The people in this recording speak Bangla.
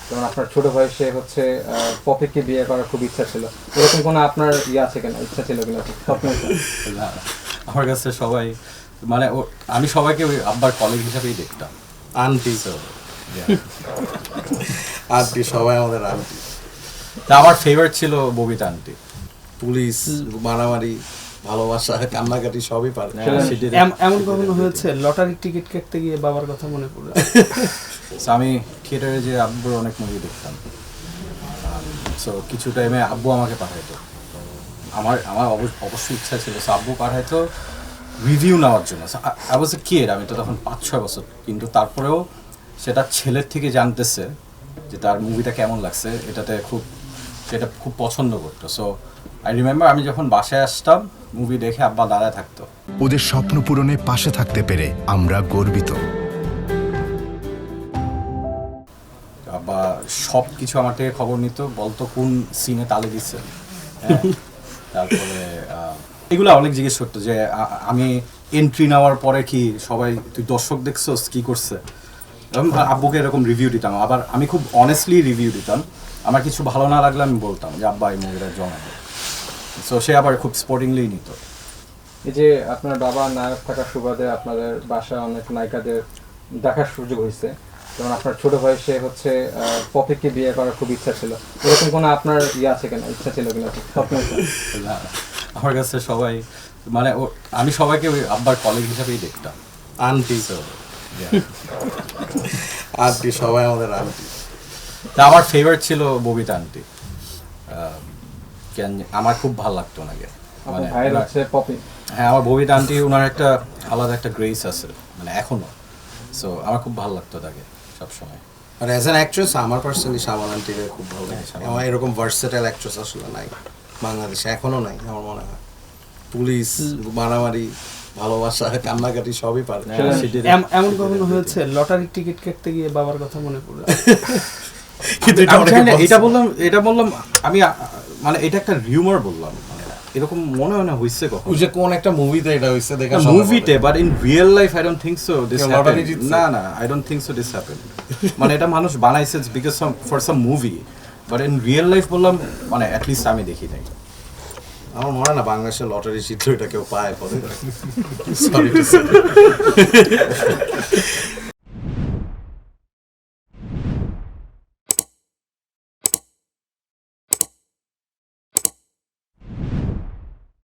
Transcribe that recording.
যেমন আপনার ছোট বয়সে হচ্ছে পপিকে বিয়ে করার খুব ইচ্ছা ছিল, এরকম কোনো আপনার আছে কিনা, ইচ্ছা ছিল কিনা, স্বপ্ন ছিল? না, আমার কাছে সবাই মানে আমি সবাইকে ওই আব্বার কলিগ হিসাবেই দেখতাম। আন্টি আন্টি সবাই আমাদের আন্টি। তা আমার ফেভারিট ছিল ববিতা আন্টি। পুলিশ, মারামারি, ভালোবাসা, কান্নাকাটি সবই পারে। এমন কখনো হয়েছে লটারির টিকিট কাটতে গিয়ে বাবার কথা মনে পড়ে? So, আমি থিয়েটারে যে আব্বুর অনেক মুভি দেখতাম, সো কিছু টাইমে আব্বু আমাকে পাঠাইতো। আমার আমার অবশ্যই ইচ্ছা ছিল, সো আব্বু পাঠাইতো রিভিউ নেওয়ার জন্য। আই ওয়াজ এ কিড, আমি তো তখন 5-6 বছর, কিন্তু তারপরেও সেটা ছেলের থেকে জানতেছে যে তার মুভিটা কেমন লাগছে, সেটা খুব পছন্দ করতো। সো আই রিমেম্বার আমি যখন বাসায় আসতাম মুভি দেখে আব্বা দাঁড়ায় থাকতো। ওদের স্বপ্ন পূরণে পাশে থাকতে পেরে আমরা গর্বিত। বা সব কিছু আমার থেকে খবর নিত, বলতো কোন সিনে তালে দিচ্ছে। তারপরে এগুলো অনেক জিজ্ঞেস করতো যে আমি এন্ট্রি নেওয়ার পরে কি সবাই তুই দর্শক দেখছোস কি করছে, আব্বুকে এরকম রিভিউ দিতাম। আবার আমি খুব অনেস্টলি রিভিউ দিতাম, আমার কিছু ভালো না লাগলে আমি বলতাম যে আব্বা এই মুভিটা জমাবে। সো সে আবার খুব স্পোর্টিংলি নিত। এই যে আপনার বাবা নায়ক থাকার সুবাদে আপনাদের বাসায় অনেক নায়িকাদের দেখার সুযোগ হয়েছে, যেমন আপনার ছোট বয়সে হচ্ছে পপিকে বিয়ে করার খুব ইচ্ছা ছিল, এরকম কোনো আপনার আছে কিনা, ইচ্ছা ছিল কিনা, স্বপ্ন ছিল? না, আমার কাছে সবাই মানে আমি সবাইকে ওই আব্বার কলিগ হিসাবেই দেখতাম। আন্টি আন্টি সবাই আমাদের আন্টি। তা আমার ফেভারিট ছিল ববিতা আন্টি। আমার খুব ভালো লাগতো ওনাকে। মানে ভাইয়ের হচ্ছে পপি। হ্যাঁ, আমার ববিতা আন্টি, ওনার একটা আলাদা একটা গ্রেস আছে, মানে এখনো। সো আমার খুব ভালো লাগতো তাকে সবসময়। আর অ্যাজ অ্যান অ্যাক্ট্রেস আমার পার্সোনালি শাবানা আন্টিকে খুব ভালো লাগে। আমার এরকম ভার্সেটাইল অ্যাক্ট্রেস আসলে নাই বাংলাদেশে, এখনো নাই আমার মনে হয়। পুলিশ, মারামারি, ভালোবাসা, কান্নাকাটি সবই পারে। এমন কখনো হয়েছে লটারির টিকিট কাটতে গিয়ে বাবার কথা মনে পড়ে? কিন্তু এটা বললাম আমি, মানে এটা একটা রিউমার বললাম, মানে এরকম মনে হয় না হইছে কখন। ওই যে কোন একটা মুভিতে এটা হইছে দেখা, মুভিতে, but in real life I don't think so this happened. না, I don't think so this happened. মানে এটা মানুষ বানাইছে because for some movie, but in real life বললাম, মানে অ্যাট লিস্ট আমি দেখি নাই। আমার মনে হয় না বাংলাদেশের লটারি চিত্র এটা কেউ পায়।